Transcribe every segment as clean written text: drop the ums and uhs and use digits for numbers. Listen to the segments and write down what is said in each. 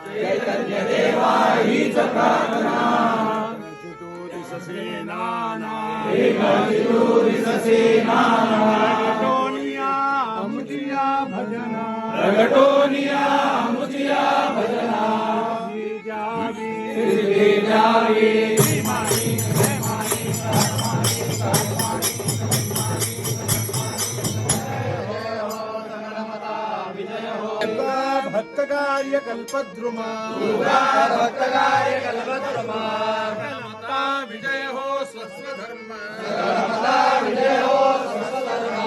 चैतन्य देवा हीच प्रार्थना दिससे नाना दिससे नाना प्रगटोनिया मुजिया भजना प्रगटोनिया मुजिया भजना सिद्धी द्यावी भक्त कार्य कल्पद्रुमा भक्तकार्य कल्पद्रुमा विजय हो स्वस्वधर्म विजय हो स्वधर्म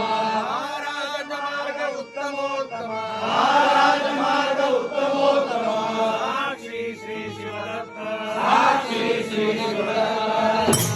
राजमार्ग उत्तमोत्तम राजमार्ग उत्तमोत्तम श्री श्री शिवदत्त साक्षी श्री शिवदत्त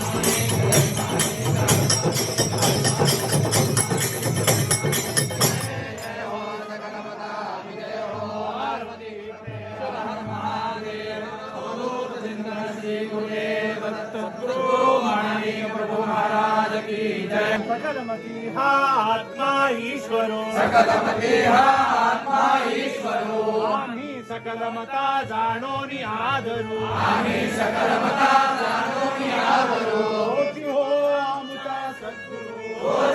प्रभु महाराज की जय सकलमती हा आत्मा ईश्वरो सकलमती हा आत्मा ईश्वरो आम्ही सकलमता जाणोनी आदरू आम्ही सकलमता जाणून आदरू हो आमुचा सद्गुरु